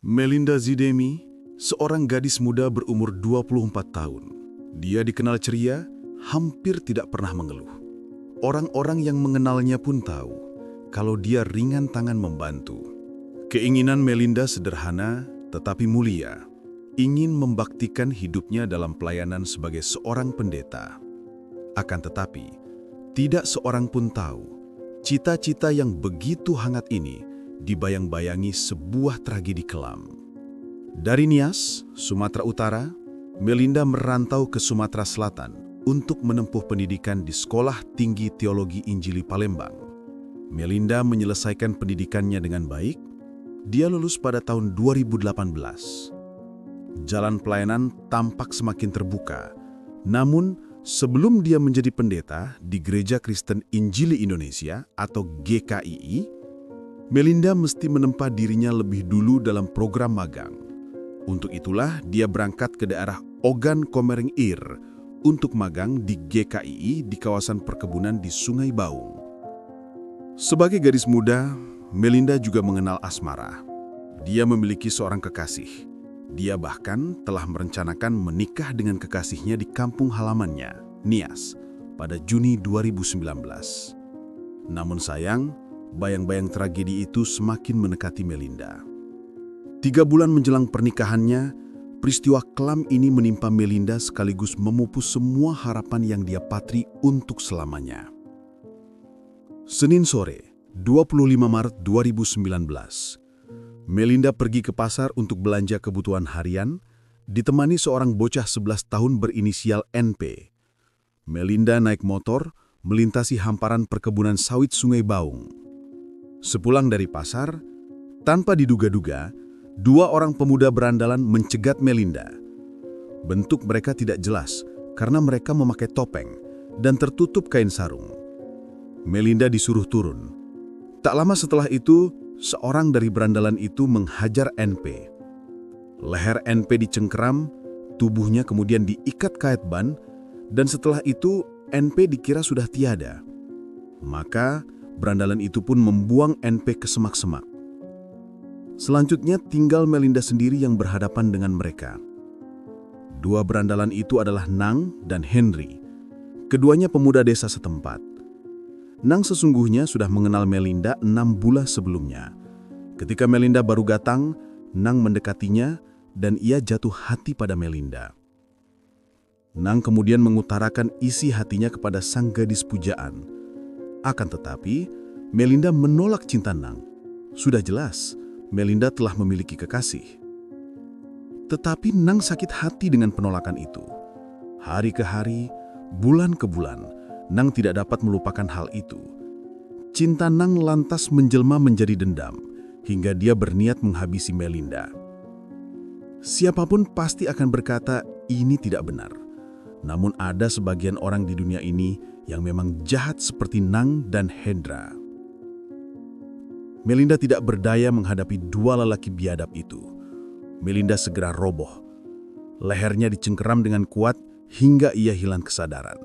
Melinda Zidemi, seorang gadis muda berumur 24 tahun. Dia dikenal ceria, hampir tidak pernah mengeluh. Orang-orang yang mengenalnya pun tahu kalau dia ringan tangan membantu. Keinginan Melinda sederhana tetapi mulia, ingin membaktikan hidupnya dalam pelayanan sebagai seorang pendeta. Akan tetapi, tidak seorang pun tahu, cita-cita yang begitu hangat ini dibayang-bayangi sebuah tragedi kelam. Dari Nias, Sumatera Utara, Melinda merantau ke Sumatera Selatan untuk menempuh pendidikan di Sekolah Tinggi Teologi Injili Palembang. Melinda menyelesaikan pendidikannya dengan baik. Dia lulus pada tahun 2018. Jalan pelayanan tampak semakin terbuka. Namun, sebelum dia menjadi pendeta di Gereja Kristen Injili Indonesia atau GKII, Melinda mesti menempa dirinya lebih dulu dalam program magang. Untuk itulah dia berangkat ke daerah Ogan Komering Ir untuk magang di GKII di kawasan perkebunan di Sungai Baung. Sebagai gadis muda, Melinda juga mengenal asmara. Dia memiliki seorang kekasih. Dia bahkan telah merencanakan menikah dengan kekasihnya di kampung halamannya, Nias, pada Juni 2019. Namun sayang, bayang-bayang tragedi itu semakin mendekati Melinda. 3 bulan menjelang pernikahannya, peristiwa kelam ini menimpa Melinda sekaligus memupus semua harapan yang dia patri untuk selamanya. Senin sore, 25 Maret 2019, Melinda pergi ke pasar untuk belanja kebutuhan harian, ditemani seorang bocah 11 tahun berinisial NP. Melinda naik motor, melintasi hamparan perkebunan sawit Sungai Baung. Sepulang dari pasar, tanpa diduga-duga, 2 orang pemuda berandalan mencegat Melinda. Bentuk mereka tidak jelas karena mereka memakai topeng dan tertutup kain sarung. Melinda disuruh turun. Tak lama setelah itu, seorang dari berandalan itu menghajar NP. Leher NP dicengkeram, tubuhnya kemudian diikat kait ban, dan setelah itu NP dikira sudah tiada. Maka berandalan itu pun membuang NP ke semak-semak. Selanjutnya tinggal Melinda sendiri yang berhadapan dengan mereka. 2 berandalan itu adalah Nang dan Henry. Keduanya pemuda desa setempat. Nang sesungguhnya sudah mengenal Melinda 6 bulan sebelumnya. Ketika Melinda baru datang, Nang mendekatinya dan ia jatuh hati pada Melinda. Nang kemudian mengutarakan isi hatinya kepada sang gadis pujaan. Akan tetapi, Melinda menolak cinta Nang. Sudah jelas, Melinda telah memiliki kekasih. Tetapi Nang sakit hati dengan penolakan itu. Hari ke hari, bulan ke bulan, Nang tidak dapat melupakan hal itu. Cinta Nang lantas menjelma menjadi dendam, hingga dia berniat menghabisi Melinda. Siapapun pasti akan berkata ini tidak benar. Namun ada sebagian orang di dunia ini yang memang jahat seperti Nang dan Hendra. Melinda tidak berdaya menghadapi 2 lelaki biadab itu. Melinda segera roboh. Lehernya dicengkeram dengan kuat hingga ia hilang kesadaran.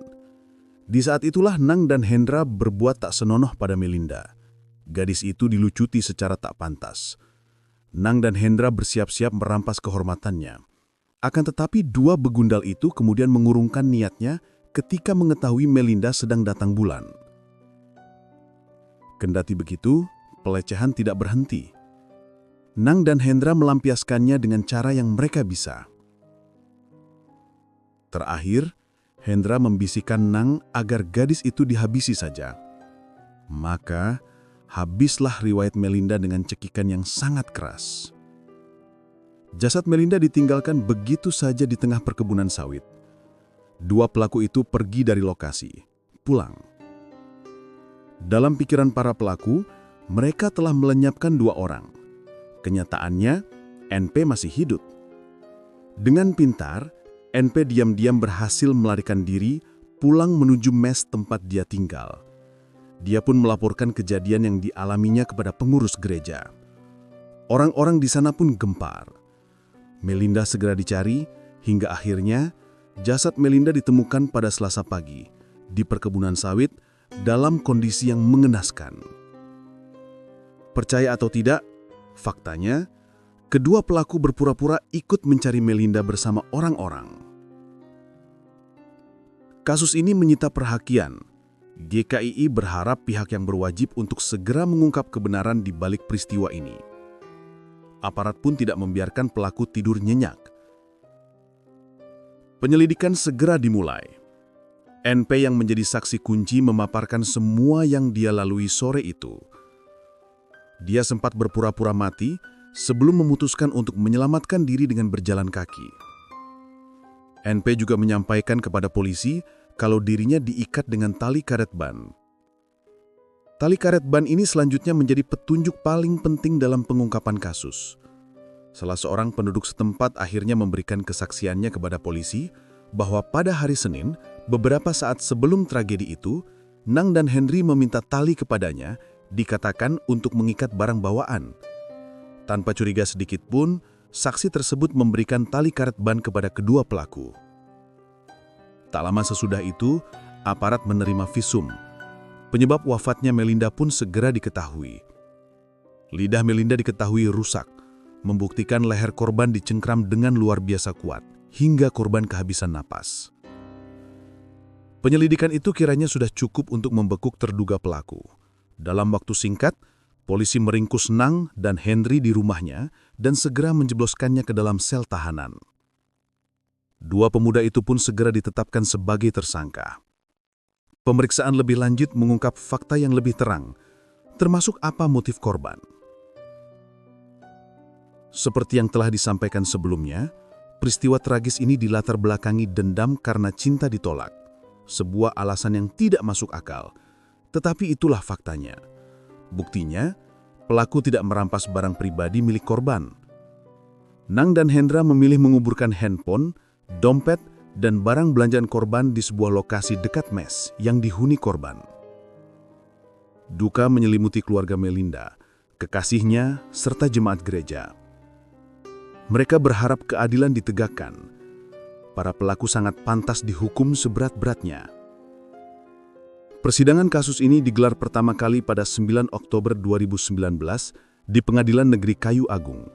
Di saat itulah Nang dan Hendra berbuat tak senonoh pada Melinda. Gadis itu dilucuti secara tak pantas. Nang dan Hendra bersiap-siap merampas kehormatannya. Akan tetapi 2 begundal itu kemudian mengurungkan niatnya ketika mengetahui Melinda sedang datang bulan. Kendati begitu, pelecehan tidak berhenti. Nang dan Hendra melampiaskannya dengan cara yang mereka bisa. Terakhir, Hendra membisikkan Nang agar gadis itu dihabisi saja. Maka, habislah riwayat Melinda dengan cekikan yang sangat keras. Jasad Melinda ditinggalkan begitu saja di tengah perkebunan sawit. 2 pelaku itu pergi dari lokasi, pulang. Dalam pikiran para pelaku, mereka telah melenyapkan 2 orang. Kenyataannya, NP masih hidup. Dengan pintar, NP diam-diam berhasil melarikan diri pulang menuju mes tempat dia tinggal. Dia pun melaporkan kejadian yang dialaminya kepada pengurus gereja. Orang-orang di sana pun gempar. Melinda segera dicari, hingga akhirnya jasad Melinda ditemukan pada Selasa pagi di perkebunan sawit dalam kondisi yang mengenaskan. Percaya atau tidak, faktanya Kedua pelaku berpura-pura ikut mencari Melinda bersama orang-orang. Kasus ini menyita perhatian. GKII berharap pihak yang berwajib untuk segera mengungkap kebenaran di balik peristiwa ini. Aparat pun tidak membiarkan pelaku tidur nyenyak. Penyelidikan segera dimulai. NP yang menjadi saksi kunci memaparkan semua yang dia lalui sore itu. Dia sempat berpura-pura mati sebelum memutuskan untuk menyelamatkan diri dengan berjalan kaki. NP juga menyampaikan kepada polisi kalau dirinya diikat dengan tali karet ban. Tali karet ban ini selanjutnya menjadi petunjuk paling penting dalam pengungkapan kasus. Salah seorang penduduk setempat akhirnya memberikan kesaksiannya kepada polisi bahwa pada hari Senin, beberapa saat sebelum tragedi itu, Nang dan Henry meminta tali kepadanya, dikatakan untuk mengikat barang bawaan. Tanpa curiga sedikit pun, saksi tersebut memberikan tali karet ban kepada kedua pelaku. Tak lama sesudah itu, aparat menerima visum. Penyebab wafatnya Melinda pun segera diketahui. Lidah Melinda diketahui rusak, membuktikan leher korban dicengkram dengan luar biasa kuat, hingga korban kehabisan napas. Penyelidikan itu kiranya sudah cukup untuk membekuk terduga pelaku. Dalam waktu singkat, polisi meringkus Nang dan Henry di rumahnya dan segera menjebloskannya ke dalam sel tahanan. Dua pemuda itu pun segera ditetapkan sebagai tersangka. Pemeriksaan lebih lanjut mengungkap fakta yang lebih terang, termasuk apa motif korban. Seperti yang telah disampaikan sebelumnya, peristiwa tragis ini dilatar belakangi dendam karena cinta ditolak, sebuah alasan yang tidak masuk akal, tetapi itulah faktanya. Buktinya, pelaku tidak merampas barang pribadi milik korban. Nang dan Hendra memilih menguburkan handphone, dompet, dan barang belanjaan korban di sebuah lokasi dekat mes yang dihuni korban. Duka menyelimuti keluarga Melinda, kekasihnya, serta jemaat gereja. Mereka berharap keadilan ditegakkan. Para pelaku sangat pantas dihukum seberat-beratnya. Persidangan kasus ini digelar pertama kali pada 9 Oktober 2019 di Pengadilan Negeri Kayu Agung.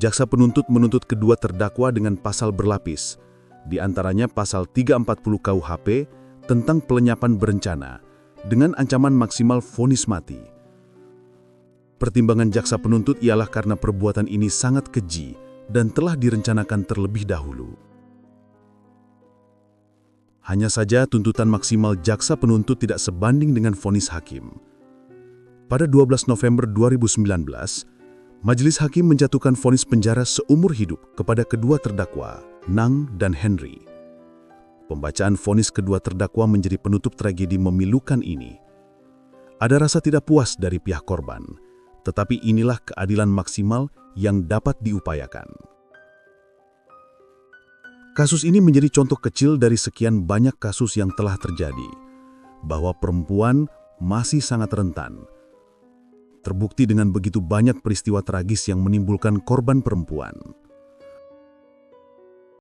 Jaksa penuntut menuntut kedua terdakwa dengan pasal berlapis, di antaranya pasal 340 KUHP tentang pelenyapan berencana, dengan ancaman maksimal vonis mati. Pertimbangan jaksa penuntut ialah karena perbuatan ini sangat keji dan telah direncanakan terlebih dahulu. Hanya saja tuntutan maksimal jaksa penuntut tidak sebanding dengan vonis hakim. Pada 12 November 2019, Majelis Hakim menjatuhkan vonis penjara seumur hidup kepada kedua terdakwa, Nang dan Henry. Pembacaan vonis kedua terdakwa menjadi penutup tragedi memilukan ini. Ada rasa tidak puas dari pihak korban, tetapi inilah keadilan maksimal yang dapat diupayakan. Kasus ini menjadi contoh kecil dari sekian banyak kasus yang telah terjadi, bahwa perempuan masih sangat rentan. Terbukti dengan begitu banyak peristiwa tragis yang menimbulkan korban perempuan.